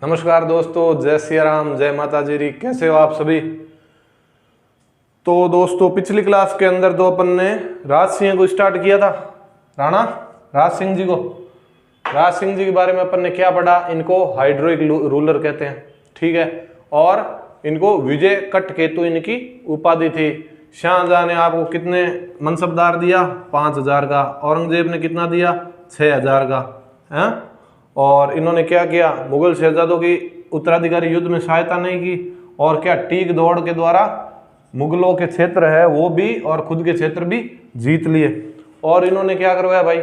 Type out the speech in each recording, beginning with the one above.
नमस्कार दोस्तों, जय सिया राम, जय माता जी। कैसे हो आप सभी। तो दोस्तों, पिछली क्लास के अंदर तो अपन ने राज सिंह को स्टार्ट किया था, राणा राज सिंह जी को। राज सिंह जी के बारे में अपन ने क्या पढ़ा, इनको हाइड्रोइक रूलर कहते हैं, ठीक है। और इनको विजय कट केतु इनकी उपाधि थी। शाहजहां ने आपको कितने मनसबदार दिया, 5000 का। औरंगजेब ने कितना दिया, 6000 का है। और इन्होंने क्या किया, मुगल शहजादों की उत्तराधिकारी युद्ध में सहायता नहीं की, और क्या टीक दौड़ के द्वारा मुगलों के क्षेत्र है वो भी और खुद के क्षेत्र भी जीत लिए। और इन्होंने क्या करवाया भाई,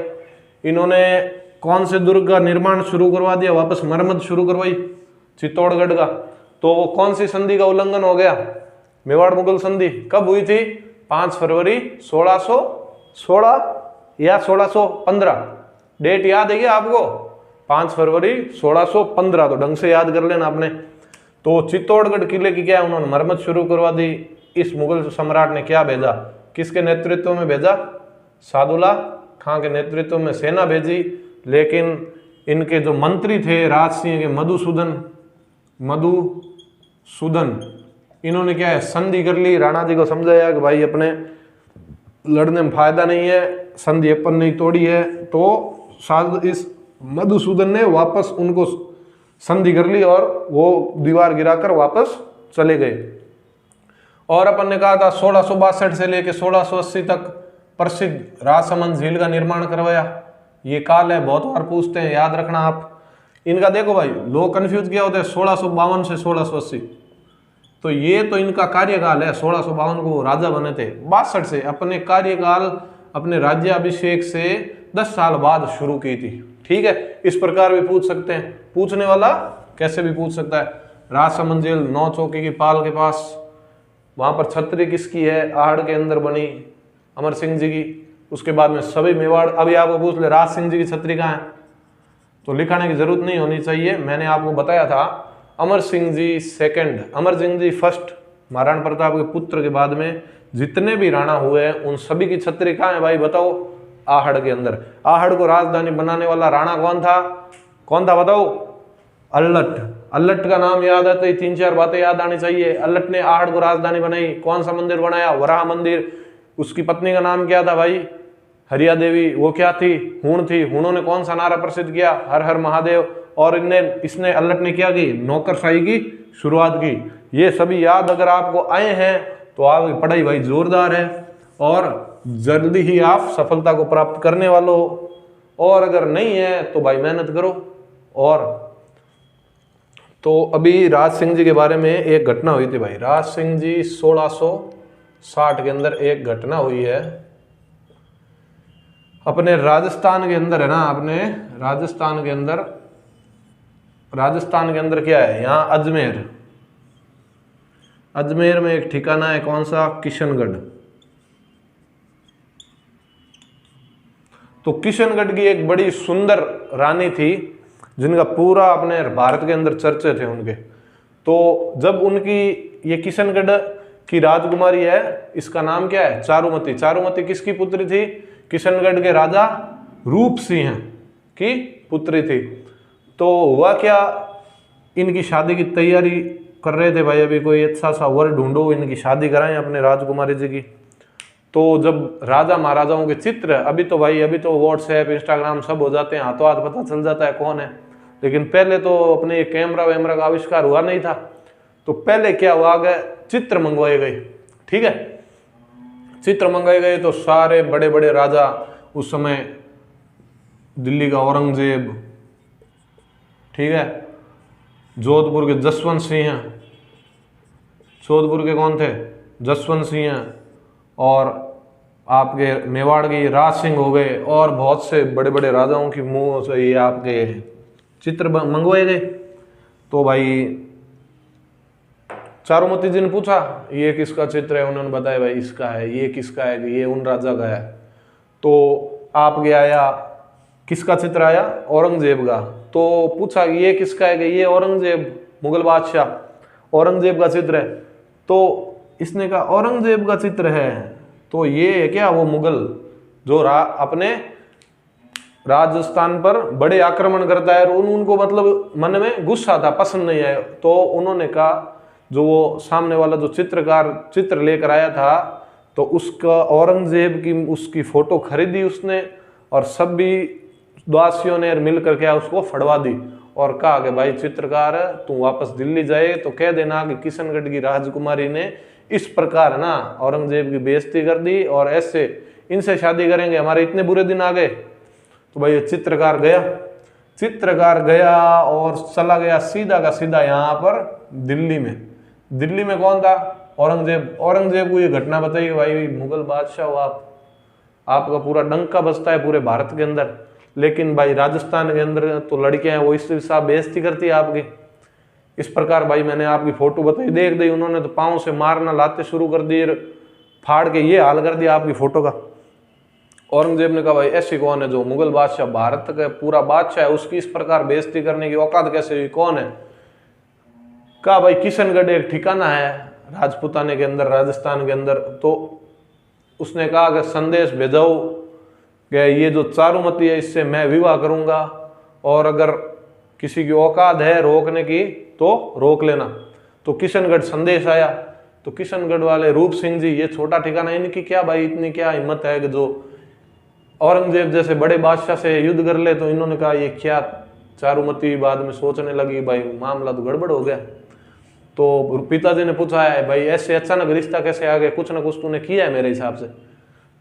इन्होंने कौन से दुर्ग का निर्माण शुरू करवा दिया, वापस मरम्मत शुरू करवाई चित्तौड़गढ़ का। तो वो कौन सी संधि का उल्लंघन हो गया, मेवाड़ मुगल संधि। कब हुई थी, 5 फरवरी 1616 या 1615, डेट याद है क्या आपको, 5 फरवरी 1615, तो ढंग से याद कर लेना आपने। तो चित्तौड़गढ़ किले की क्या उन्होंने मरम्मत शुरू करवा दी। इस मुगल सम्राट ने क्या भेजा, किसके नेतृत्व में भेजा, सादुल्ला खां के नेतृत्व में सेना भेजी। लेकिन इनके जो मंत्री थे राज सिंह के, मधुसूदन, इन्होंने क्या है, संधि कर ली। राणा जी को समझाया कि भाई अपने लड़ने में फायदा नहीं है, संधि अपन नहीं तोड़ी है। तो इस मधुसूदन ने वापस उनको संधि कर ली और वो दीवार गिराकर वापस चले गए। और अपन ने कहा था 1662 से लेकर 1680 तक प्रसिद्ध राजसमंद झील का निर्माण करवाया। ये काल है, बहुत बार पूछते हैं, याद रखना आप इनका। देखो भाई, लोग कंफ्यूज किया होते हैं 1652 से 1680, तो ये तो इनका कार्यकाल है। 1652 को राजा बने थे, 62 से अपने कार्यकाल, अपने राज्याभिषेक से 10 साल बाद शुरू की थी, ठीक है। इस प्रकार भी पूछ सकते हैं, पूछने वाला कैसे भी पूछ सकता है। राजसमंद झील 9 चौकी की पाल के पास, वहां पर छतरी किसकी है, आहड़ के अंदर बनी, अमर सिंह जी की। उसके बाद में सभी मेवाड़, अभी आपको पूछ ले राज सिंह जी की छतरी कहाँ है, तो लिखाने की जरूरत नहीं होनी चाहिए। मैंने आपको बताया था अमर सिंह जी सेकंड, अमर सिंह जी फर्स्ट, महाराणा प्रताप के पुत्र के बाद में जितने भी राणा हुए उन सभी की छतरी कहाँ है भाई, बताओ, आहड़ के अंदर। आहड़ को राजधानी बनाने वाला राणा कौन था बताओ, अल्लट। अल्लट का नाम याद है तो 3-4 बातें याद आनी चाहिए। अल्लट ने आहड़ को राजधानी बनाई। कौन सा मंदिर बनाया, वराह मंदिर। उसकी पत्नी का नाम क्या था भाई, हरिया देवी। वो क्या थी, हूण थी। हूणों ने कौन सा नारा प्रसिद्ध किया, हर हर महादेव। और इसने अल्लट ने क्या की, नौकरशाही की शुरुआत की। ये सभी याद अगर आपको आए हैं तो आपकी पढ़ाई भाई जोरदार है और जल्दी ही आप सफलता को प्राप्त करने वाले हो। और अगर नहीं है तो भाई मेहनत करो। और तो अभी राज सिंह जी के बारे में एक घटना हुई थी भाई। राज सिंह जी 1660 के अंदर एक घटना हुई है अपने राजस्थान के अंदर, है ना, अपने राजस्थान के अंदर क्या है, यहाँ अजमेर में एक ठिकाना है, कौन सा, किशनगढ़। तो किशनगढ़ की एक बड़ी सुंदर रानी थी जिनका पूरा अपने भारत के अंदर चर्चे थे उनके। तो जब उनकी, ये किशनगढ़ की राजकुमारी है, इसका नाम क्या है, चारुमती। चारुमती किसकी पुत्री थी, किशनगढ़ के राजा रूप सिंह की पुत्री थी। तो हुआ क्या, इनकी शादी की तैयारी कर रहे थे भाई, अभी कोई अच्छा सा वर ढूंढो, इनकी शादी कराएं अपने राजकुमारी जी की। तो जब राजा महाराजाओं के चित्र, अभी तो व्हाट्सएप इंस्टाग्राम सब हो जाते हैं, हाथों हाथ पता चल जाता है कौन है, लेकिन पहले तो अपने कैमरा वैमरा का आविष्कार हुआ नहीं था। तो पहले क्या हुआ, गए चित्र मंगवाए गए, ठीक है। चित्र मंगाए गए तो सारे बड़े बड़े राजा, उस समय दिल्ली का औरंगजेब, ठीक है, जोधपुर के जसवंत सिंह, जोधपुर के कौन थे, जसवंत सिंह, और आपके मेवाड़ के राज सिंह हो गए, और बहुत से बड़े बड़े राजाओं की मुंह से ये आपके चित्र मंगवाए गए। तो भाई चारुमती जी ने पूछा ये किसका चित्र है, उन्होंने बताया भाई इसका है। ये किसका है, ये उन राजा का है। तो आपके आया, किसका चित्र आया, औरंगजेब का। तो पूछा कि ये किसका है, कि ये औरंगजेब, मुगल बादशाह, औरंगजेब का चित्र है। तो इसने कहा औरंगजेब का चित्र है, तो ये है क्या, वो मुगल जो अपने राजस्थान पर बड़े आक्रमण करता है, और उनको मतलब मन में गुस्सा था, पसंद नहीं आया। तो उन्होंने कहा, जो वो सामने वाला जो चित्रकार चित्र लेकर आया था, तो उसका औरंगजेब की उसकी फोटो खरीदी उसने, और सभी दासियों ने मिलकर क्या उसको फड़वा दी, और कहा कि भाई चित्रकार तू वापस दिल्ली जाए तो कह देना कि किशनगढ़ की राजकुमारी ने इस प्रकार ना औरंगजेब की बेइज्जती कर दी, और ऐसे इनसे शादी करेंगे, हमारे इतने बुरे दिन आ गए। तो भाई चित्रकार गया, चित्रकार गया और चला गया सीधा का सीधा यहाँ पर दिल्ली में। दिल्ली में कौन था? औरंगजेब। औरंगजेब को ये घटना बताई कि भाई मुगल बादशाह हो आप, आपका पूरा डंका बजता है पूरे भारत के अंदर, लेकिन भाई राजस्थान के अंदर तो लड़कियां हैं वो इस हिसाब बेइज्जती करती है आपकी। इस प्रकार भाई मैंने आपकी फोटो बताई, देख दी उन्होंने तो पाँव से मारना लाते शुरू कर दिए, फाड़ के ये हाल कर दिया आपकी फोटो का। औरंगजेब ने कहा भाई ऐसी कौन है जो मुगल बादशाह भारत का पूरा बादशाह है, उसकी इस प्रकार बेइज्जती करने की औकात कैसे हुई, कौन है? कहा भाई किशनगढ़ एक ठिकाना है राजपुताने के अंदर, राजस्थान के अंदर। तो उसने कहा कि संदेश भेजाओ कि ये जो चारुमती है इससे मैं विवाह करूंगा, और अगर किसी की औकात है रोकने की तो रोक लेना। तो किशनगढ़ संदेश आया। तो किशनगढ़ वाले रूप सिंह जी, ये छोटा ठिकाना, इनकी क्या भाई इतनी क्या हिम्मत है कि जो औरंगजेब जैसे बड़े बादशाह से युद्ध कर ले। तो इन्होंने कहा ये क्या, चारुमती बाद में सोचने लगी भाई मामला तो गड़बड़ हो गया। तो पिताजी ने पूछा है भाई ऐसे अचानक रिश्ता कैसे आ गया, कुछ ना कुछ तूने किया है मेरे हिसाब से।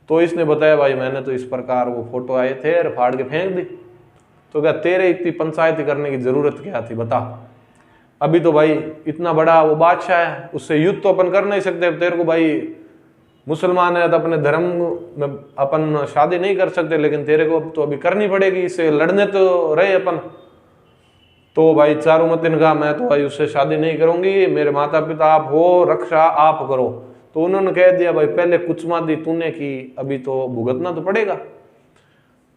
तो इसने बताया भाई मैंने तो इस प्रकार वो फोटो आए थे और फाड़ के फेंक दी। तो क्या तेरे इतनी पंचायती करने की जरूरत क्या थी बता, अभी तो भाई इतना बड़ा वो बादशाह है, उससे युद्ध तो अपन कर नहीं सकते, तेरे को भाई मुसलमान है तो अपने धर्म में अपन शादी नहीं कर सकते, लेकिन तेरे को तो अभी करनी पड़ेगी, इससे लड़ने तो रहे अपन। तो भाई चारुमती ने कहा मैं तो भाई उससे शादी नहीं करूंगी, मेरे माता पिता आप हो, रक्षा आप करो। तो उन्होंने कह दिया भाई पहले कुचमादी तूने की, अभी तो भुगतना तो पड़ेगा।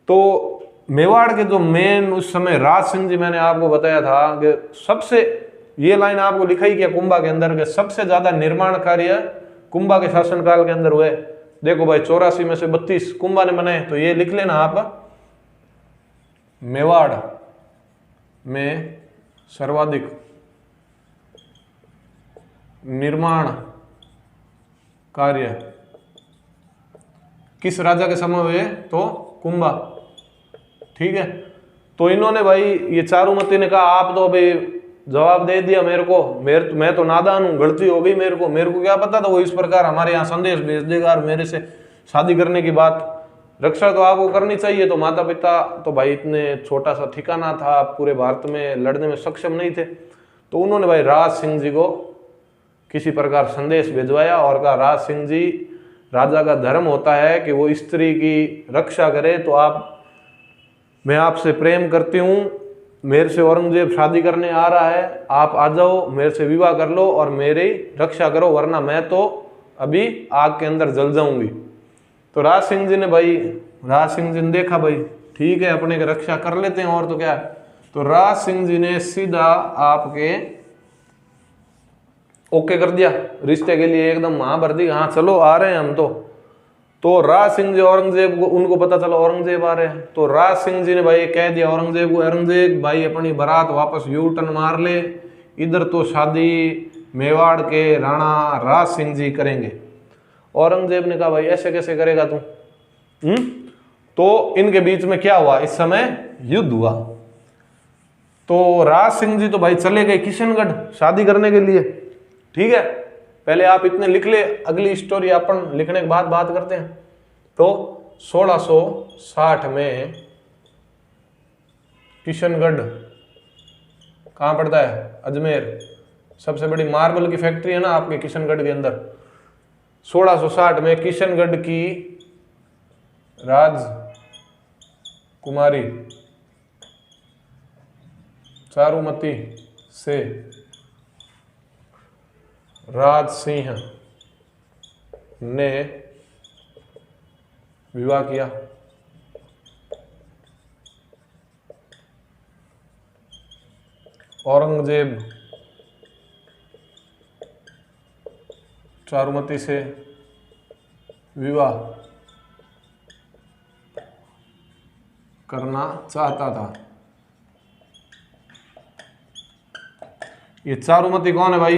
तो मेवाड़ के जो मेन उस समय राज सिंह जी, मैंने आपको बताया था कि सबसे, ये लाइन आपको लिखाई किया कुंभा के अंदर के सबसे ज्यादा निर्माण कार्य कुंभा के शासनकाल के अंदर हुए। देखो भाई 84 में से 32 कुंभा ने बनाए, तो ये लिख लेना आप, मेवाड़ में सर्वाधिक निर्माण कार्य किस राजा के समय हुए, तो कुंभा। ठीक है, तो इन्होंने भाई ये चारुमती ने कहा आप तो अभी जवाब दे दिया मेरे को, मैं तो नादान हूँ, गलती हो गई मेरे को क्या पता था वो इस प्रकार हमारे यहाँ संदेश भेज देगा और मेरे से शादी करने की बात, रक्षा तो आपको करनी चाहिए। तो माता पिता तो भाई इतने छोटा सा ठिकाना था, पूरे भारत में लड़ने में सक्षम नहीं थे। तो उन्होंने भाई राज सिंह जी को किसी प्रकार संदेश भिजवाया और कहा राज सिंह जी, राजा का धर्म होता है कि वो स्त्री की रक्षा करे, तो आप, मैं आपसे प्रेम करती हूँ, मेरे से औरंगजेब शादी करने आ रहा है, आप आ जाओ मेरे से विवाह कर लो और मेरी रक्षा करो, वरना मैं तो अभी आग के अंदर जल जाऊंगी। तो राज सिंह जी ने भाई, राज सिंह जी ने देखा भाई ठीक है अपने की रक्षा कर लेते हैं और तो क्या। तो राज सिंह जी ने सीधा आपके ओके कर दिया रिश्ते के लिए, एकदम हाँ भर दी, हाँ चलो आ रहे हैं हम। तो राज सिंह जी औरंगजेब को, उनको पता चला औरंगजेब आ रहे हैं, तो राज सिंह जी ने भाई कह दिया औरंगजेब को, औरंगजेब भाई अपनी बारात वापस यू टर्न मार ले, इधर तो शादी मेवाड़ के राणा राज सिंह जी करेंगे। औरंगजेब ने कहा भाई ऐसे कैसे करेगा तू? तो इनके बीच में क्या हुआ, इस समय युद्ध हुआ। तो राज सिंह जी तो भाई चले गए किशनगढ़ शादी करने के लिए। ठीक है, पहले आप इतने लिख ले, अगली स्टोरी अपन लिखने के बाद बात करते हैं। तो 1660 में किशनगढ़ कहाँ पड़ता है? अजमेर, सबसे बड़ी मार्बल की फैक्ट्री है ना आपके किशनगढ़ के अंदर। 1660 में किशनगढ़ की राजकुमारी चारुमती से राज सिंह ने विवाह किया। औरंगजेब चारुमती से विवाह करना चाहता था। ये चारुमती कौन है भाई?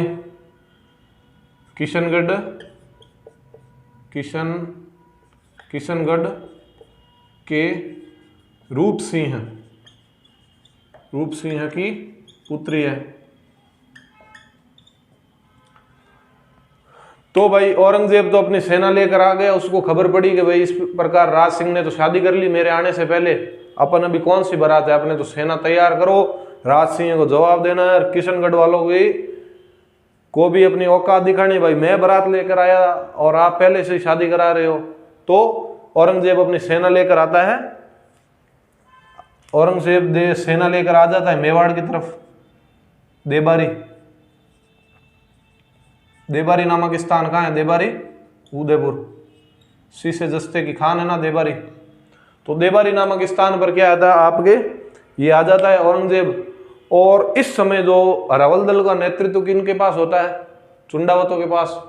किशनगढ़ के रूप सिंह की पुत्री है। तो भाई औरंगजेब तो अपनी सेना लेकर आ गया, उसको खबर पड़ी कि भाई इस प्रकार राज सिंह ने तो शादी कर ली मेरे आने से पहले, अपन अभी कौन सी बारात है, अपने तो सेना तैयार करो, राज सिंह को जवाब देना है। किशनगढ़ वालों को भी अपनी औकात दिखानी, भाई मैं बारात लेकर आया और आप पहले से ही शादी करा रहे हो। तो औरंगजेब अपनी सेना लेकर आता है, औरंगजेब सेना लेकर आ जाता है मेवाड़ की तरफ। देबारी नामक स्थान कहाँ है? देबारी उदयपुर, शीशे जस्ते की खान है ना देबारी। तो देबारी नामक स्थान पर क्या आता है आपके, ये आ जाता है औरंगजेब। और इस समय जो अरावल दल का नेतृत्व किनके पास होता है? चुंडावतों के पास।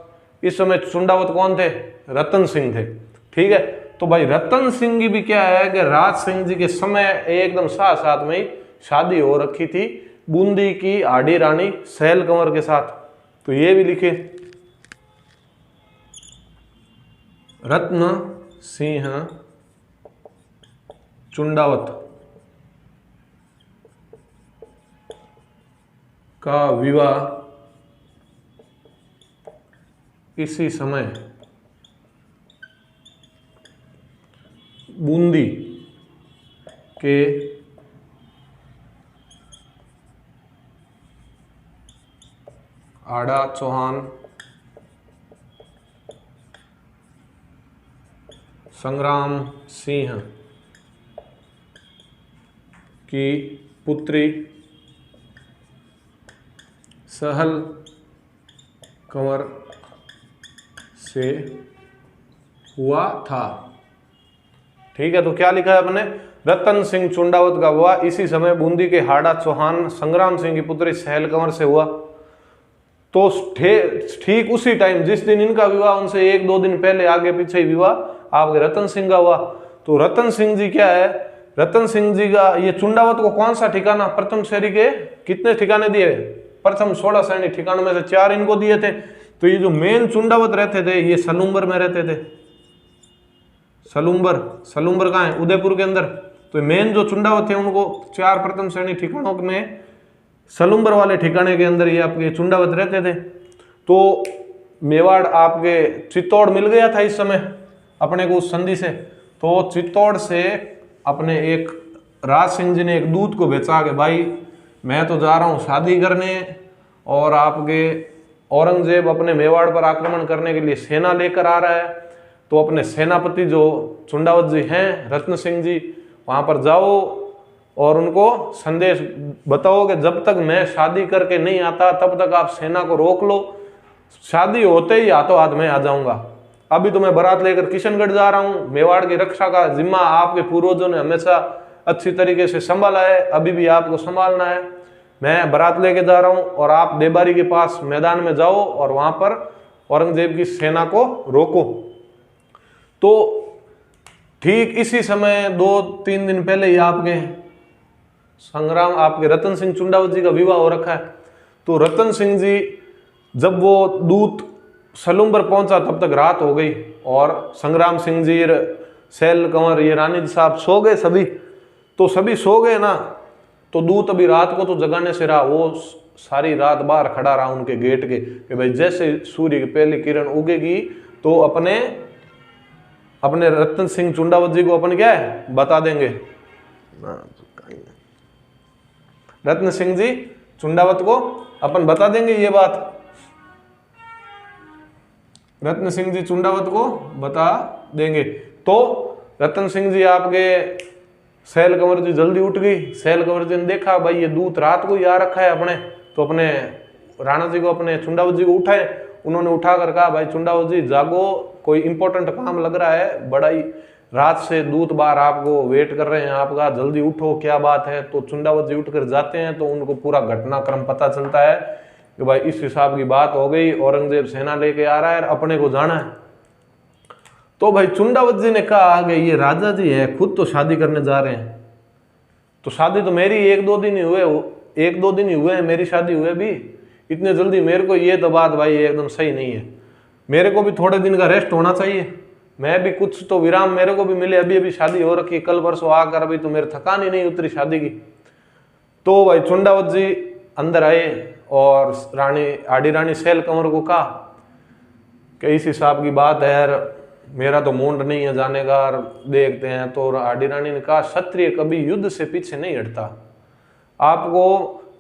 इस समय चुंडावत कौन थे? रतन सिंह थे। ठीक है, तो भाई रतन सिंह की भी क्या है कि राज सिंह जी के समय एकदम साथ में ही शादी हो रखी थी बूंदी की आड़ी रानी सहेल कंवर के साथ। तो ये भी लिखे, रत्न सिंह चुंडावत का विवाह इसी समय बूंदी के आड़ा चौहान संग्राम सिंह की पुत्री सहल कंवर से हुआ था। ठीक है, तो क्या लिखा है अपने? रतन सिंह चुंडावत का विवाह इसी समय बूंदी के हाड़ा चौहान संग्राम सिंह की पुत्री सहल कंवर से हुआ। तो ठीक उसी टाइम जिस दिन इनका विवाह, उनसे 1-2 दिन पहले आगे पीछे विवाह आपके रतन सिंह का हुआ। तो रतन सिंह जी क्या है? रतन सिंह जी का ये चुंडावत को कौन सा ठिकाना, प्रथम श्रेणी के कितने ठिकाने दिए? प्रथम 16 श्रेणी ठिकानों में से 4 इनको दिए थे। तो ये जो मेन चुंडावत रहते थे ये सलूम्बर में रहते थे। सलूम्बर कहाँ है? उदयपुर के अंदर। तो मेन जो चुंडावत थे उनको 4 प्रथम श्रेणी ठिकानों में सलूम्बर वाले ठिकाने के अंदर ये आपके चुंडावत रहते थे। तो मेवाड़ आपके चित्तौड़ मिल गया था इस समय अपने को उस संधि से। तो चित्तौड़ से अपने एक राज सिंह जी ने एक दूत को भेजा कि भाई मैं तो जा रहा हूँ शादी करने और आपके औरंगजेब अपने मेवाड़ पर आक्रमण करने के लिए सेना लेकर आ रहा है। तो अपने सेनापति जो चुंडावत जी हैं रत्न सिंह जी, वहाँ पर जाओ और उनको संदेश बताओ कि जब तक मैं शादी करके नहीं आता तब तक आप सेना को रोक लो, शादी होते ही हाथों हाथ में आ जाऊंगा। अभी तो मैं बारात लेकर किशनगढ़ जा रहा हूँ, मेवाड़ की रक्षा का जिम्मा आपके पूर्वजों ने हमेशा अच्छी तरीके से संभाला है, अभी भी आपको संभालना है। मैं बारात लेके जा रहा हूँ और आप देबारी के पास मैदान में जाओ और वहां पर औरंगजेब की सेना को रोको। तो ठीक इसी समय 2-3 दिन पहले ही आपके रतन सिंह चुंडावत जी का विवाह हो रखा है। तो रतन सिंह जी जब वो दूत सलूम्बर पहुंचा तब तक रात हो गई और संग्राम सिंह जी, सैल कंवर, ये रानी साहब सो गए सभी। तो सभी सो गए ना, तो दूत अभी रात को तो जगाने से रहा, वो सारी रात बाहर खड़ा रहा उनके गेट के कि भाई जैसे सूर्य की पहली किरण उगेगी तो अपने रतन सिंह चुंडावत जी को अपन क्या है बता देंगे। रत्न सिंह जी चुंडावत को अपन बता देंगे ये बात, रत्न सिंह जी चुंडावत को बता देंगे। तो रतन सिंह जी आपके सैल कंवर जी जल्दी उठ गई। सैल कंवर जी ने देखा भाई ये दूत रात को ही आ रखा है अपने, तो अपने राणा जी को, अपने चुंडावत जी को उठाए। उन्होंने उठाकर कहा भाई चुंडावत जी जागो, कोई इंपॉर्टेंट काम लग रहा है, बड़ा ही रात से दूत बाहर आपको वेट कर रहे हैं आपका, जल्दी उठो क्या बात है। तो चुंडावत जी उठकर जाते हैं तो उनको पूरा घटनाक्रम पता चलता है कि भाई इस हिसाब की बात हो गई, औरंगजेब सेना लेके आ रहा है और अपने को जाना है। तो भाई चुंडावत जी ने कहा कि ये राजा जी है, खुद तो शादी करने जा रहे हैं, तो शादी तो मेरी 1-2 दिन ही हुए, 1-2 दिन ही हुए हैं मेरी शादी हुए भी, इतने जल्दी मेरे को ये तो बात भाई एकदम सही नहीं है। मेरे को भी थोड़े दिन का रेस्ट होना चाहिए, मैं भी कुछ तो विराम मेरे को भी मिले। अभी अभी शादी हो रखी, कल परसों आकर अभी तो मेरे थकान ही नहीं उतरी शादी की। तो भाई चुंडावत जी अंदर आए और रानी आडी रानी सैल कंवर को कहा कि इस हिसाब की बात है यार, मेरा तो मूड नहीं है जाने का, और देखते हैं। तो आडी रानी ने कहा क्षत्रिय कभी युद्ध से पीछे नहीं हटता, आपको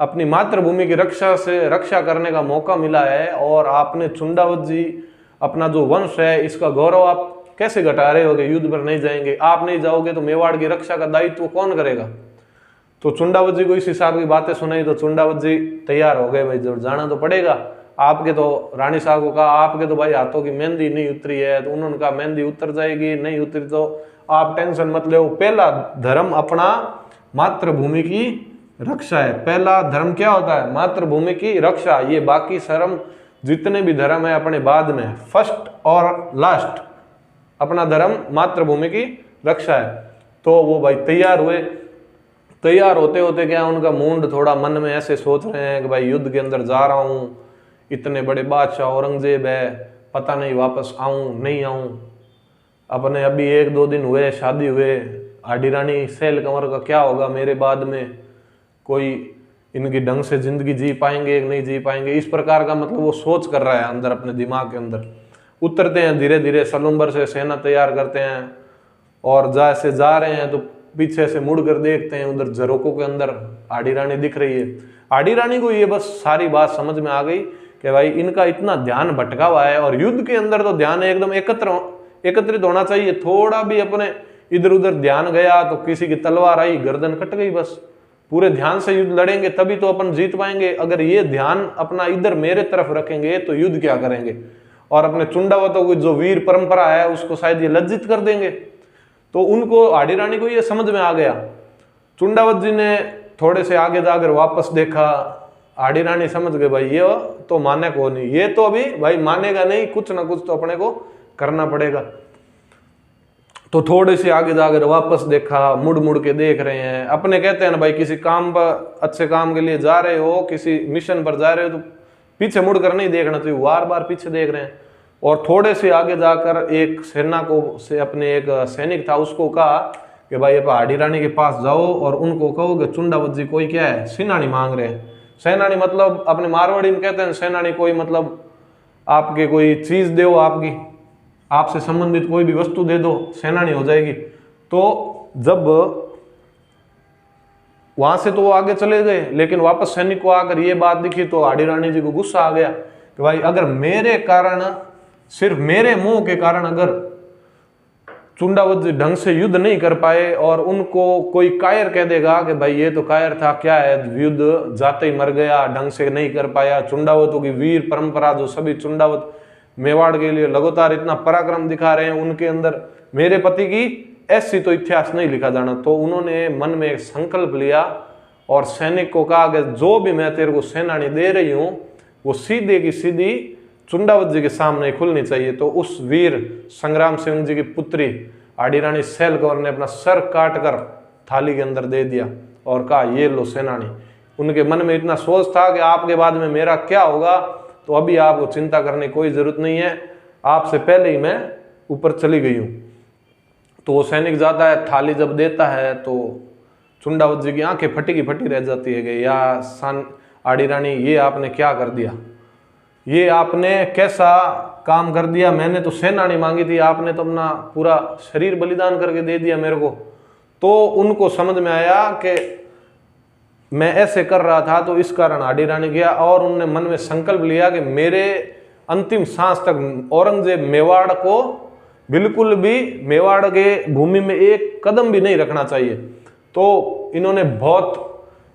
अपनी मातृभूमि की रक्षा करने का मौका मिला है, और आपने चुंडावत जी अपना जो वंश है इसका गौरव आप कैसे घटा रहे होगे, युद्ध पर नहीं जाएंगे, आप नहीं जाओगे तो मेवाड़ की रक्षा का दायित्व कौन करेगा। तो चुंडावत जी को इस हिसाब की बातें सुनाई तो चुंडावत जी तैयार हो गए, भाई जब जाना तो पड़ेगा। आपके तो रानी साहब को कहा आपके तो भाई हाथों की मेहंदी नहीं उतरी है, तो उन्होंने कहा मेहंदी उतर जाएगी, नहीं उतरी तो आप टेंशन मत लो। पहला धर्म अपना मातृभूमि की रक्षा है, पहला धर्म क्या होता है, मातृभूमि की रक्षा। ये बाकी धर्म जितने भी धर्म है अपने बाद में, फर्स्ट और लास्ट अपना धर्म मातृभूमि की रक्षा है। तो वो भाई तैयार हुए, तैयार होते होते क्या उनका मूड थोड़ा मन में ऐसे सोच रहे हैं कि भाई युद्ध के अंदर जा रहा हूँ, इतने बड़े बादशाह औरंगजेब है, पता नहीं वापस आऊँ नहीं आऊँ, अपने अभी 1-2 दिन हुए शादी हुए, आडी रानी सैल कंवर का क्या होगा मेरे बाद में, कोई इनकी ढंग से जिंदगी जी पाएंगे नहीं जी पाएंगे, इस प्रकार का मतलब वो सोच कर रहा है अंदर अपने दिमाग के अंदर। उतरते हैं धीरे धीरे सलुम्बर से, सेना तैयार करते हैं और जैसे जा रहे हैं तो पीछे से मुड़ कर देखते हैं, उधर झरोकों के अंदर आडी रानी दिख रही है। आडी रानी को ये बस सारी बात समझ में आ गई कि भाई इनका इतना ध्यान भटका हुआ है, और युद्ध के अंदर तो ध्यान एकदम एकत्रित होना चाहिए, थोड़ा भी अपने इधर उधर ध्यान गया तो किसी की तलवार आई गर्दन कट गई, बस पूरे ध्यान से युद्ध लड़ेंगे तभी तो अपन जीत पाएंगे। अगर ये ध्यान अपना इधर मेरे तरफ रखेंगे तो युद्ध क्या करेंगे, और अपने चुंडावतों की जो वीर परंपरा है उसको शायद ये लज्जित कर देंगे। तो उनको आडी रानी को ये समझ में आ गया। चुंडावत जी ने थोड़े से आगे जाकर वापस देखा, आडी रानी समझ गए भाई ये तो माने को नहीं, ये तो अभी भाई मानेगा नहीं, कुछ ना कुछ तो अपने को करना पड़ेगा। तो थोड़े से आगे जाकर वापस देखा, मुड़ मुड़ के देख रहे हैं। अपने कहते हैं ना भाई किसी काम पर, अच्छे काम के लिए जा रहे हो, किसी मिशन पर जा रहे हो तो पीछे मुड़ कर नहीं देखना चाहिए, बार बार पीछे देख रहे हैं। और थोड़े से आगे जाकर एक सेना को से अपने एक सैनिक था उसको कहा कि भाई अब आडी रानी के पास जाओ और उनको कहो कि चुंडावत जी कोई क्या है सेनानी मांग रहे हैं। सेनानी मतलब अपने मारवाड़ी में कहते हैं सेनानी कोई मतलब आपके कोई चीज दो, आपकी आपसे संबंधित कोई भी वस्तु दे दो, सेनानी हो जाएगी। तो जब वहां से तो वो आगे चले गए, लेकिन वापस सैनिक को आकर ये बात दिखी तो आडी रानी जी को गुस्सा आ गया कि भाई अगर मेरे कारण, सिर्फ मेरे मुंह के कारण अगर चुंडावत जी ढंग से युद्ध नहीं कर पाए और उनको कोई कायर कह देगा कि भाई ये तो कायर था, क्या है युद्ध जाते ही मर गया, ढंग से नहीं कर पाया। चुंडावतों की वीर परंपरा जो सभी चुंडावत मेवाड़ के लिए लगातार इतना पराक्रम दिखा रहे हैं, उनके अंदर मेरे पति की ऐसी तो इतिहास नहीं लिखा जाना। तो उन्होंने मन में एक संकल्प लिया और सैनिक को कहा कि जो भी मैं तेरे को सेनानी दे रही हूं वो सीधे की सीधी चुंडावत जी के सामने खुलनी चाहिए। तो उस वीर संग्राम सिंह जी की पुत्री आडी रानी सैल कंवर ने अपना सर काट कर थाली के अंदर दे दिया और कहा ये लो सेनानी। उनके मन में इतना सोच था कि आपके बाद में मेरा क्या होगा, तो अभी आपको चिंता करने की कोई जरूरत नहीं है, आपसे पहले ही मैं ऊपर चली गई हूँ। तो वो सैनिक जाता है, थाली जब देता है तो चुंडावत जी की आंखें फटी की फटी रह जाती है कि या आडी रानी ये आपने क्या कर दिया, ये आपने कैसा काम कर दिया, मैंने तो सेनानी मांगी थी, आपने तो अपना पूरा शरीर बलिदान करके दे दिया मेरे को। तो उनको समझ में आया कि मैं ऐसे कर रहा था तो इस कारण आडी रानी गया, और उन्होंने मन में संकल्प लिया कि मेरे अंतिम सांस तक औरंगजेब मेवाड़ को बिल्कुल भी, मेवाड़ के भूमि में एक कदम भी नहीं रखना चाहिए। तो इन्होंने बहुत,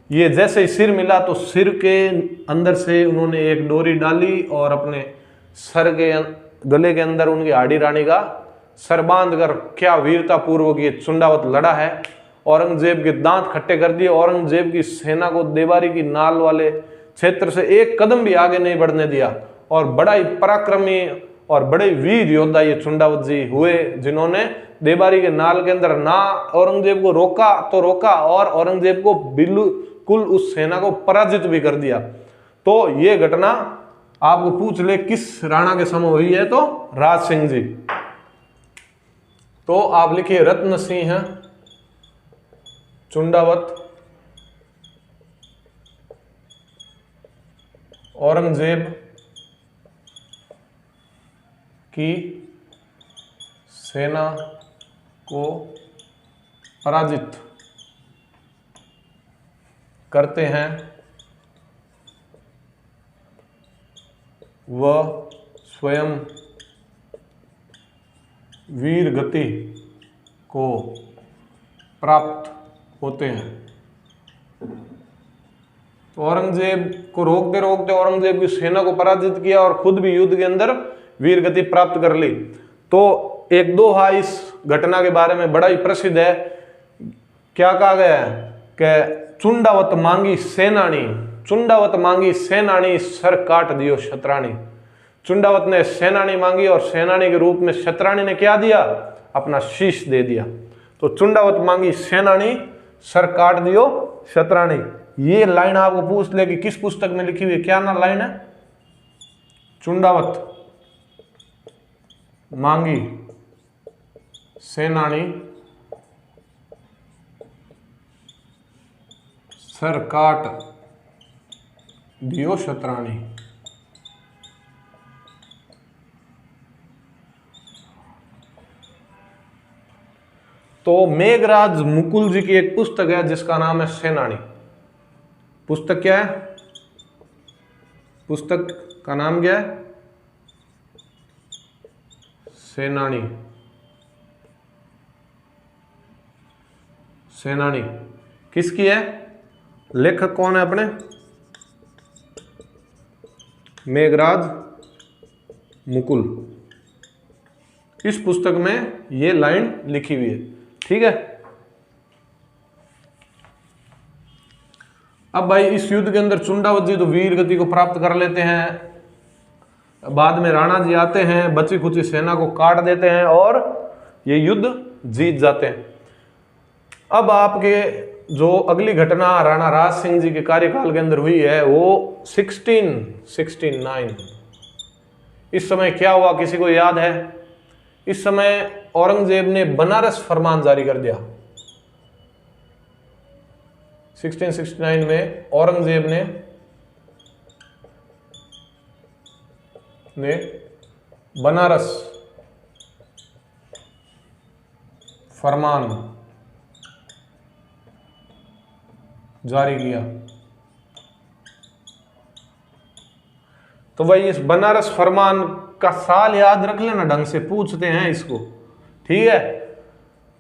ये जैसे ही सिर मिला तो सिर के अंदर से उन्होंने एक डोरी डाली और अपने सर के गले के अंदर उनकी आडी रानी का सर बांध कर, क्या वीरता पूर्वक ये चुंडावत लड़ा है, औरंगजेब के दांत खट्टे कर दिए, औरंगजेब की सेना को देवारी की नाल वाले क्षेत्र से एक कदम भी आगे नहीं बढ़ने दिया, और बड़ा ही पराक्रमी और बड़े वीर योद्धा ये चुंडावत जी हुए, जिन्होंने देबारी के नाल के अंदर ना औरंगजेब को रोका तो रोका और औरंगजेब को बिल्कुल उस सेना को पराजित भी कर दिया। तो ये घटना आपको पूछ ले किस राणा के समय हुई है, तो राज सिंह जी। तो आप लिखिए रत्न सिंह चुंडावत औरंगजेब की सेना को पराजित करते हैं, वह स्वयं वीर गति को प्राप्त होते हैं। तो औरंगजेब को रोकते रोकते औरंगजेब की सेना को पराजित किया और खुद भी युद्ध के अंदर वीर गति प्राप्त कर ली। तो एक दोहा इस घटना के बारे में बड़ा ही प्रसिद्ध है। क्या कहा गया है कि चुंडावत मांगी सेनानी, चुंडावत मांगी सेनानी सर काट दियो शतरानी। चुंडावत ने सेनानी मांगी और सेनानी के रूप में शतरानी ने क्या दिया, अपना शीश दे दिया। तो चुंडावत मांगी सेनानी सर काट दियो शतरानी। ये लाइन आपको पूछ ले कि किस पुस्तक में लिखी हुई है, क्या ना लाइन है, चुंडावत मांगी सेनानी सर काट दियो शतरानी। तो मेघराज मुकुल जी की एक पुस्तक है जिसका नाम है सेनानी। पुस्तक क्या है, पुस्तक का नाम क्या है, सेनानी। सेनानी किसकी है, लेखक कौन है अपने, मेघराज मुकुल। इस पुस्तक में ये लाइन लिखी हुई है, ठीक है। अब भाई इस युद्ध के अंदर चुंडावत जी तो वीर गति को प्राप्त कर लेते हैं। बाद में राणा जी आते हैं, बची खुची सेना को काट देते हैं और ये युद्ध जीत जाते हैं। अब आपके जो अगली घटना राणा राज सिंह जी के कार्यकाल के अंदर हुई है वो 1669। इस समय क्या हुआ किसी को याद है? इस समय औरंगजेब ने बनारस फरमान जारी कर दिया। 1669 में औरंगजेब ने बनारस फरमान जारी किया। तो भाई इस बनारस फरमान का साल याद रख लेना, ढंग से पूछते हैं इसको, ठीक है।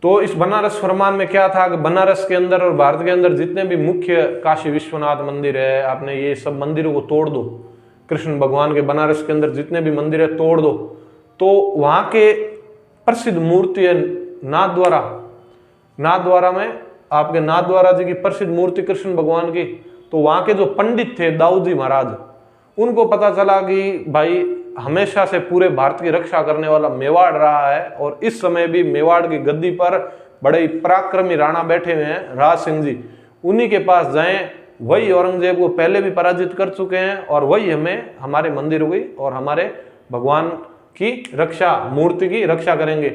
तो इस बनारस फरमान में क्या था कि बनारस के अंदर और भारत के अंदर जितने भी मुख्य काशी विश्वनाथ मंदिर है, आपने ये सब मंदिरों को तोड़ दो। कृष्ण भगवान के बनारस के अंदर जितने भी मंदिर है तोड़ दो। तो वहां के प्रसिद्ध मूर्ति है नाथद्वारा। नाथद्वारा में आपके नाथद्वारा जी की प्रसिद्ध मूर्ति कृष्ण भगवान की। तो वहां के जो पंडित थे दाऊद जी महाराज, उनको पता चला कि भाई हमेशा से पूरे भारत की रक्षा करने वाला मेवाड़ रहा है और इस समय भी मेवाड़ की गद्दी पर बड़े ही पराक्रमी राणा बैठे हुए हैं राज सिंह जी। उन्हीं के पास जाएं, वही औरंगजेब को पहले भी पराजित कर चुके हैं और वही हमें हमारे मंदिरों की और हमारे भगवान की रक्षा, मूर्ति की रक्षा करेंगे।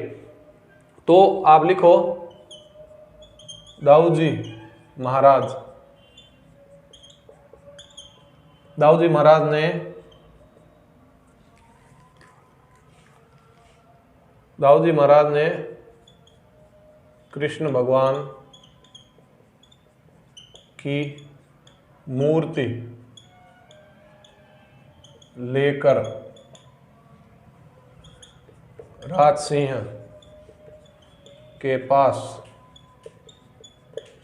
तो आप लिखो दाऊद जी महाराज। दाऊद जी महाराज ने कृष्ण भगवान की मूर्ति लेकर राज सिंह के पास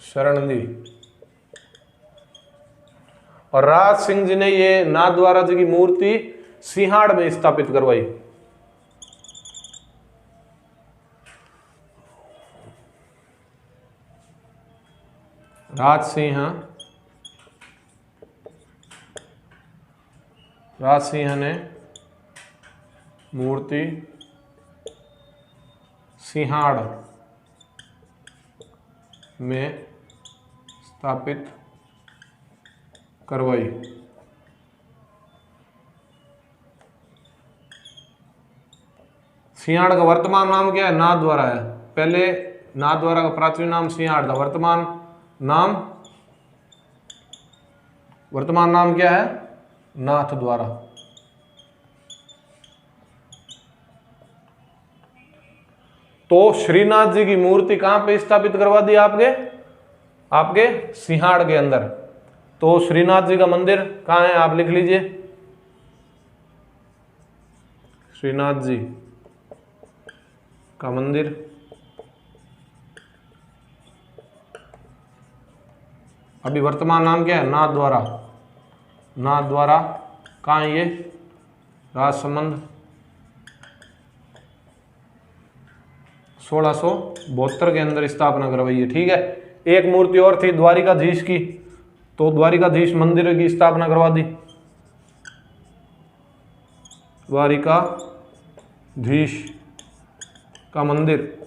शरण ली और राज सिंह जी ने ये नाथद्वारा जी की मूर्ति सिंहाड़ में स्थापित करवाई। राज सिंह ने मूर्ति सिंहाड़ में स्थापित करवाई। सिंहाड़ का वर्तमान नाम क्या है? नाथद्वारा है। पहले नाथद्वारा का प्राचीन नाम सिंहाड़ था, वर्तमान नाम क्या है? नाथद्वारा। तो श्रीनाथ जी की मूर्ति कहां पे स्थापित करवा दी? आपके सिंहाड़ के अंदर। तो श्रीनाथ जी का मंदिर कहां है? आप लिख लीजिए, श्रीनाथ जी का मंदिर अभी वर्तमान नाम क्या है? नाथद्वारा। नाथद्वारा कहाँ है ये? राजसमंद। 1672 के अंदर स्थापना करवाई है। ठीक है। एक मूर्ति और थी द्वारिकाधीश की, तो द्वारिकाधीश मंदिर की स्थापना करवा दी। द्वारिकाधीश का मंदिर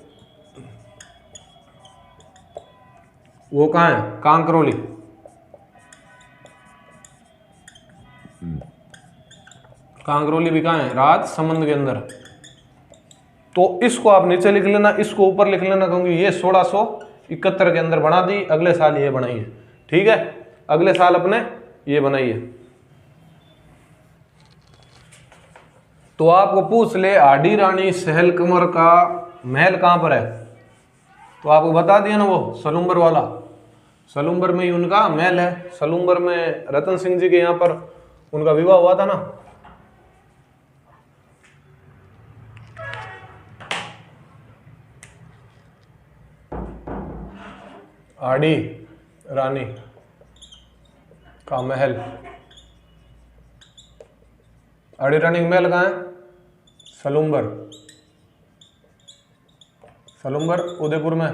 वो कहाँ है? कांकरोली। कांकरोली भी कहाँ है? राजसमंद के अंदर। तो इसको आप नीचे लिख लेना, इसको ऊपर लिख लेना, क्योंकि ये 1671 के अंदर बना दी, अगले साल ये बनाई है। ठीक है, अगले साल अपने ये बनाई है। तो आपको पूछ ले आडी रानी सहल कमर का महल कहाँ पर है, तो आपको बता दिया ना, वो सलूम्बर वाला। सलूम्बर में ही उनका महल है। सलूम्बर में रतन सिंह जी के यहाँ पर उनका विवाह हुआ था ना। आडी रानी का महल, आडी रानी का महल कहाँ है? सलूम्बर। सलूम्बर उदयपुर में।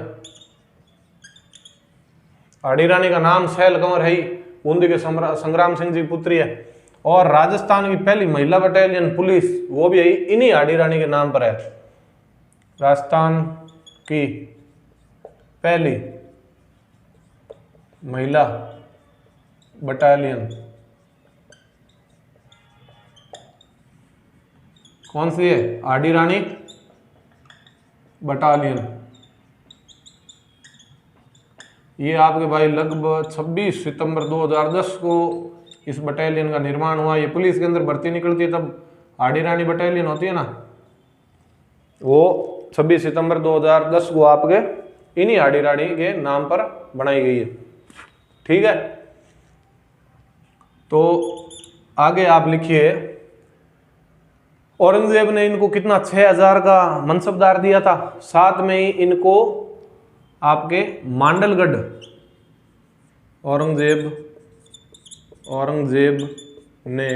आडी रानी का नाम सहल कंवर है ही, बूंदी के संग्राम सिंह जी की पुत्री है। और राजस्थान की पहली महिला बटालियन पुलिस वो भी इन्हीं आडी रानी के नाम पर है। राजस्थान की पहली महिला बटालियन कौन सी है? आडी रानी बटालियन। ये आपके भाई लगभग 26 सितंबर 2010 को इस बटालियन का निर्माण हुआ। ये पुलिस के अंदर भर्ती निकलती है तब आडी रानी बटालियन होती है ना, वो 26 सितंबर 2010 को आपके इन्हीं आडी रानी के नाम पर बनाई गई है। ठीक है। तो आगे आप लिखिए, औरंगजेब ने इनको कितना 6000 का मनसबदार दिया था। साथ में ही इनको आपके मांडलगढ़, औरंगजेब ने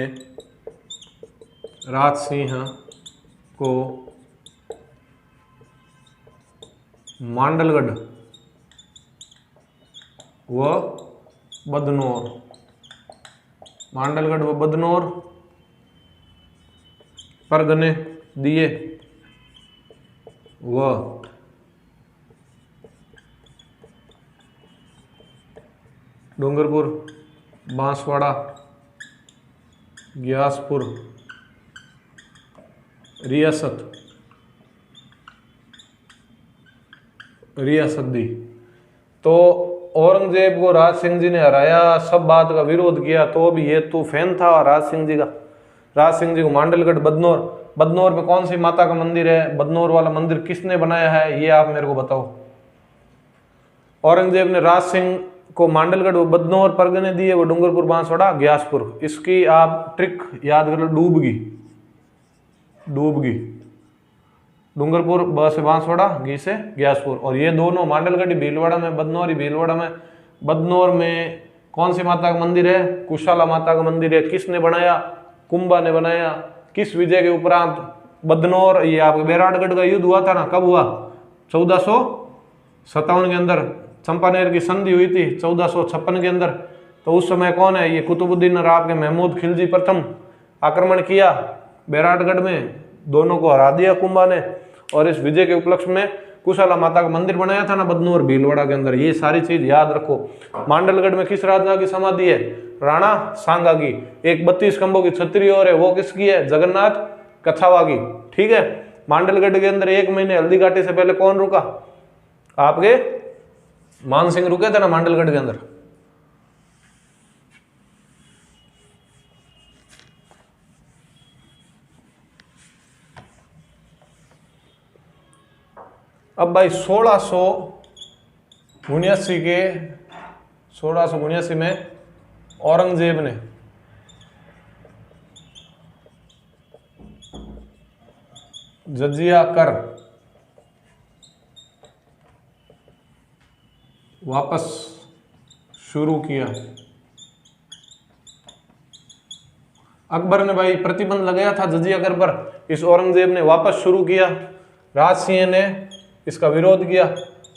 राज सिंह को मांडलगढ़ व बदनौर परगने दिए व डूंगरपुर, बांसवाड़ा, ग्यासपुर रियासत दी। तो औरंगजेब को राज सिंह जी ने हराया, सब बात का विरोध किया, तो भी ये तो फैन था राज सिंह जी का। राज सिंह जी को मांडलगढ़, बदनौर में कौन सी माता का मंदिर है? बदनौर वाला मंदिर किसने बनाया है, ये आप मेरे को बताओ। औरंगजेब ने राज सिंह को मांडलगढ़ व बदनौर परगने दिए, वो डूंगरपुर, बांसवाड़ा, ग्यासपुर। इसकी आप ट्रिक याद कर लो, डूबगी, डूंगरपुर ब से बांसवाड़ा, गी से ग्यासपुर। और ये दोनों मांडलगढ़ भीलवाड़ा में, बदनौर भीलवाड़ा में। बदनौर में कौन सी माता का मंदिर है? कुशाला माता का मंदिर है। किसने बनाया? कुंभा ने बनाया। किस विजय के उपरांत? बदनौर, ये आपके बैराटगढ़ का युद्ध हुआ था ना, कब हुआ? 1457 के अंदर। चंपानेर की संधि हुई थी 1456 के अंदर। तो उस समय कौन है? ये कुतुबुद्दीन और आपके महमूद खिलजी प्रथम आक्रमण किया बैराटगढ़ में, दोनों को हरा दिया कुंभा ने। और इस विजय के उपलक्ष्य में कुशाला माता का मंदिर बनाया था ना बदनू और भीलवाड़ा के अंदर। ये सारी चीज याद रखो। मांडलगढ़ में किस राजा की समाधि है? राणा सांगा की। एक 32 खंभों की छतरी और है, वो किसकी है? जगन्नाथ कछावा की। ठीक है। मांडलगढ़ के अंदर 1 महीने हल्दी घाटी से पहले कौन रुका? आपके मान सिंह रुके थे ना मांडलगढ़ के अंदर। अब भाई 1679 में औरंगजेब ने जजिया कर वापस शुरू किया। अकबर ने भाई प्रतिबंध लगाया था जजिया कर पर, इस औरंगजेब ने वापस शुरू किया। राज सिंह ने इसका विरोध किया।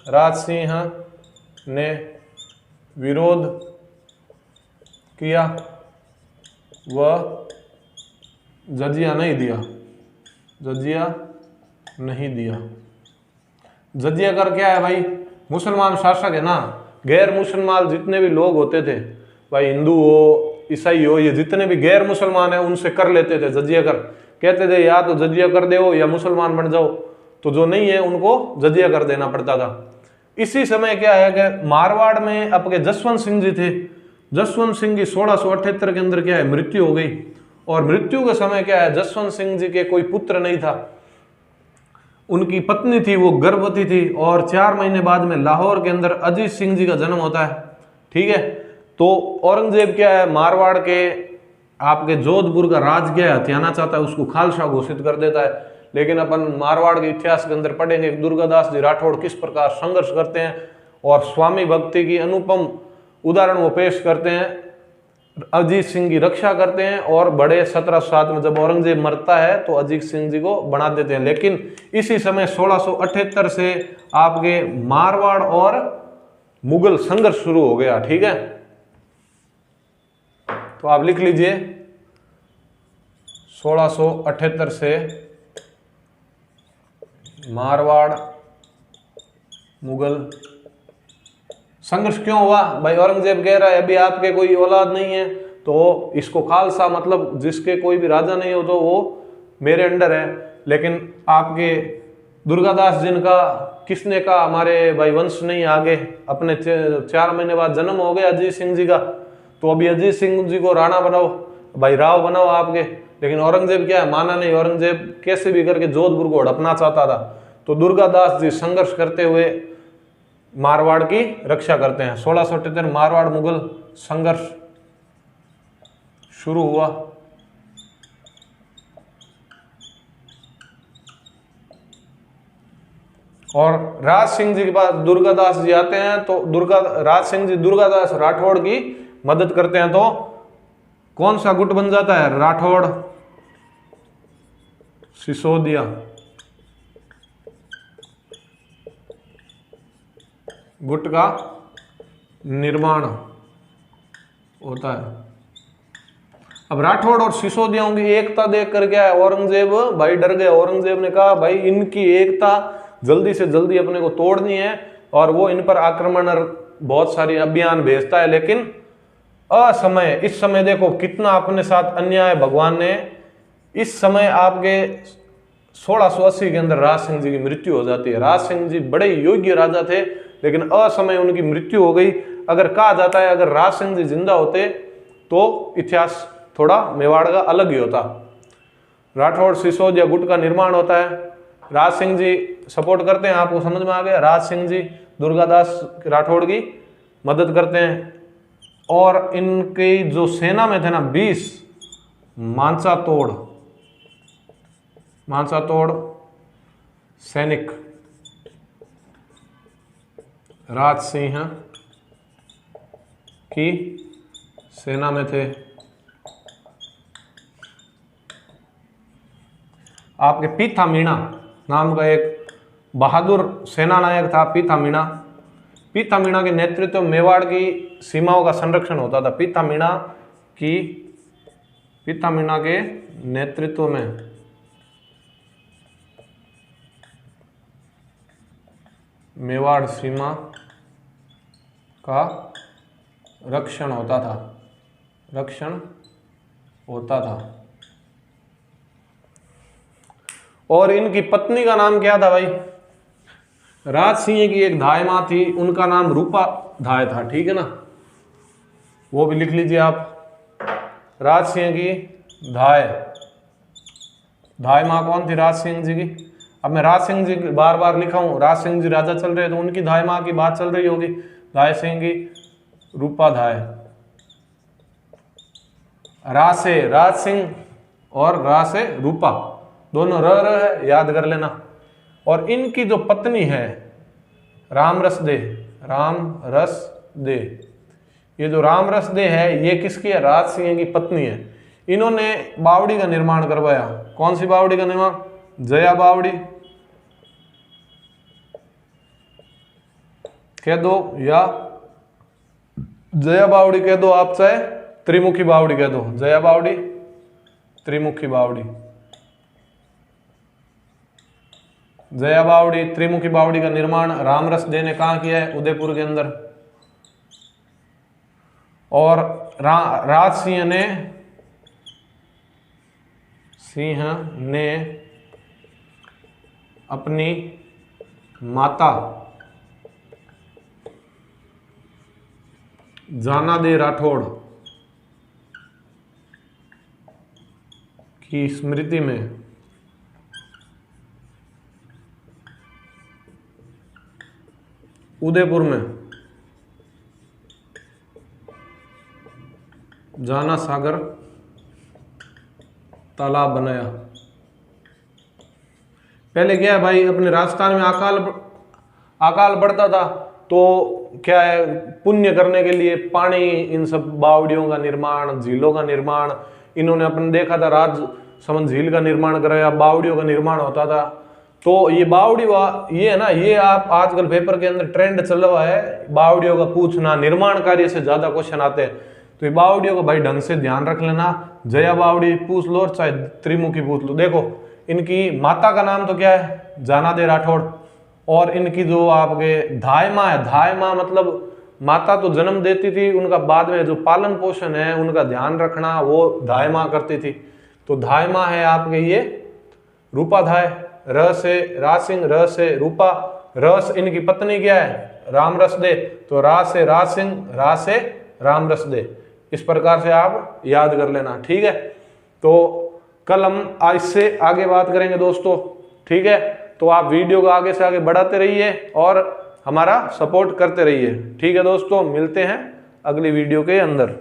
राज सिंह ने विरोध किया, वह जजिया नहीं दिया। जजिया नहीं दिया। जजिया कर क्या है भाई? मुसलमान शासक है ना, गैर मुसलमान जितने भी लोग होते थे भाई, हिंदू हो ईसाई हो, ये जितने भी गैर मुसलमान है उनसे कर लेते थे जजिया कर। कहते थे या तो जजिया कर दो या मुसलमान बन जाओ, तो जो नहीं है उनको जजिया कर देना पड़ता था। इसी समय क्या है कि मारवाड़ में आपके जसवंत सिंह जी थे। जसवंत सिंह की 1678 के अंदर क्या है मृत्यु हो गई। और मृत्यु के समय क्या है, जसवंत सिंह जी के कोई पुत्र नहीं था, उनकी पत्नी थी, वो गर्भवती थी। और 4 महीने बाद में लाहौर के अंदर अजीत सिंह जी का जन्म होता है। ठीक है। तो औरंगजेब क्या है, मारवाड़ के आपके जोधपुर का राज क्या है हथियाना चाहता है, उसको खालसा घोषित कर देता है। लेकिन अपन मारवाड़ के इतिहास के अंदर पढ़ेंगे दुर्गादास जी राठौड़ किस प्रकार संघर्ष करते हैं और स्वामी भक्ति की अनुपम उदाहरण वो पेश करते हैं, अजीत सिंह की रक्षा करते हैं। और बड़े 1707 में जब औरंगजेब मरता है तो अजीत सिंह जी को बना देते हैं। लेकिन इसी समय 1678 से आपके मारवाड़ और मुगल संघर्ष शुरू हो गया। ठीक है। तो आप लिख लीजिए 1678 से मारवाड़ मुगल संघर्ष क्यों हुआ भाई? औरंगजेब कह रहा है अभी आपके कोई औलाद नहीं है तो इसको खालसा, मतलब जिसके कोई भी राजा नहीं हो तो वो मेरे अंडर है। लेकिन आपके दुर्गादास जिनका किसने कहा हमारे भाई वंश नहीं आगे, अपने 4 महीने बाद जन्म हो गया अजीत सिंह जी का, तो अभी अजीत सिंह जी को राणा बनाओ भाई, राव बनाओ आपके। लेकिन औरंगजेब क्या है, माना नहीं। औरंगजेब कैसे भी करके जोधपुर को हड़पना चाहता था। तो दुर्गादास जी संघर्ष करते हुए मारवाड़ की रक्षा करते हैं। 1678 मारवाड़ मुगल संघर्ष शुरू हुआ। और राज सिंह जी के पास दुर्गादास जी आते हैं तो राज सिंह जी दुर्गादास राठौड़ की मदद करते हैं। तो कौन सा गुट बन जाता है? राठौड़ सिसोदिया गुट का निर्माण होता है। अब राठौड़ और सिसोदियाओं की एकता देख कर क्या है, औरंगजेब भाई डर गए। औरंगजेब ने कहा भाई इनकी एकता जल्दी से जल्दी अपने को तोड़नी है, और वो इन पर आक्रमण और बहुत सारी अभियान भेजता है। लेकिन असमय, इस समय देखो कितना अपने साथ अन्याय भगवान ने। इस समय आपके 1680 के अंदर राज सिंह जी की मृत्यु हो जाती है। राज सिंह जी बड़े योग्य राजा थे, लेकिन असमय उनकी मृत्यु हो गई। अगर कहा जाता है अगर राज सिंह जी जिंदा होते तो इतिहास थोड़ा मेवाड़ का अलग ही होता। राठौड़ सिसोदिया गुट का निर्माण होता है। राज सिंह जी सपोर्ट करते हैं, आपको समझ में आ गया। राज सिंह जी दुर्गादास राठौड़ की मदद करते हैं। और इनकी जो सेना में थे ना 20 मांसातोड़ सैनिक राज सिंह की सेना में थे। आपके पीथा मीणा नाम का एक बहादुर सेना नायक था, पीथा मीणा। पीथा मीणा के नेतृत्व में मेवाड़ की सीमाओं का संरक्षण होता था। पीथा मीणा के नेतृत्व में मेवाड़ सीमा का रक्षण होता था, रक्षण होता था। और इनकी पत्नी का नाम क्या था भाई? राज सिंह की एक धाय माँ थी, उनका नाम रूपा धाय था, ठीक है ना, वो भी लिख लीजिए आप। राज सिंह की धाय, धाय माँ कौन थी? राज सिंह जी की। अब मैं राज सिंह जी बार बार लिखा हूं, राज सिंह जी राजा चल रहे हैं तो उनकी धाय माँ की बात चल रही होगी। धाय सिंह की रूपा धाय, रा से राज सिंह और रा से रूपा, दोनों र है, याद कर लेना। और इनकी जो पत्नी है राम रस दे, राम रस दे, ये जो राम रस दे है ये किसकी है? राज सिंह की पत्नी है। इन्होंने बावड़ी का निर्माण करवाया। कौन सी बावड़ी का निर्माण? जया बावड़ी कह दो या जया बावड़ी कह दो, आप चाहे त्रिमुखी बावड़ी कह दो। जया बावड़ी, त्रिमुखी बावड़ी, जया बावड़ी, त्रिमुखी बावड़ी का निर्माण रामरस दे ने कहाँ किया है? उदयपुर के अंदर। और राज सिंह ने अपनी माता जाना दे राठौड़ की स्मृति में उदयपुर में जाना सागर तालाब बनाया। पहले क्या है भाई, अपने राजस्थान में अकाल बढ़ता था तो क्या है, पुण्य करने के लिए पानी, इन सब बावड़ियों का निर्माण, झीलों का निर्माण, इन्होंने अपन देखा था राजसमंद झील का निर्माण कराया, बावड़ियों का निर्माण होता था। तो ये बावड़ी ये है ना, ये आप आजकल पेपर के अंदर ट्रेंड चल रहा है बावड़ियों का पूछना, निर्माण कार्य से ज्यादा क्वेश्चन आते हैं। तो ये बावड़ियों का भाई ढंग से ध्यान रख लेना। जया बावड़ी पूछ लो और चाहे त्रिमुखी पूछ लो। देखो इनकी माता का नाम तो क्या है? जाना दे राठौड़। और इनकी जो आपके धाय माँ है, धाय माँ मतलब माता तो जन्म देती थी, उनका बाद में जो पालन पोषण है, उनका ध्यान रखना, वो धाय माँ करती थी। तो धाय माँ है आपके ये रूपा धाय। र से राज सिंह, र से रूपा, रस इनकी पत्नी क्या है? राम रस दे। तो रा से राज सिंह, रा से राम रस दे। इस प्रकार से आप याद कर लेना, ठीक है। तो कल हम आज से आगे बात करेंगे दोस्तों, ठीक है। तो आप वीडियो को आगे से आगे बढ़ाते रहिए और हमारा सपोर्ट करते रहिए, ठीक है दोस्तों। मिलते हैं अगली वीडियो के अंदर।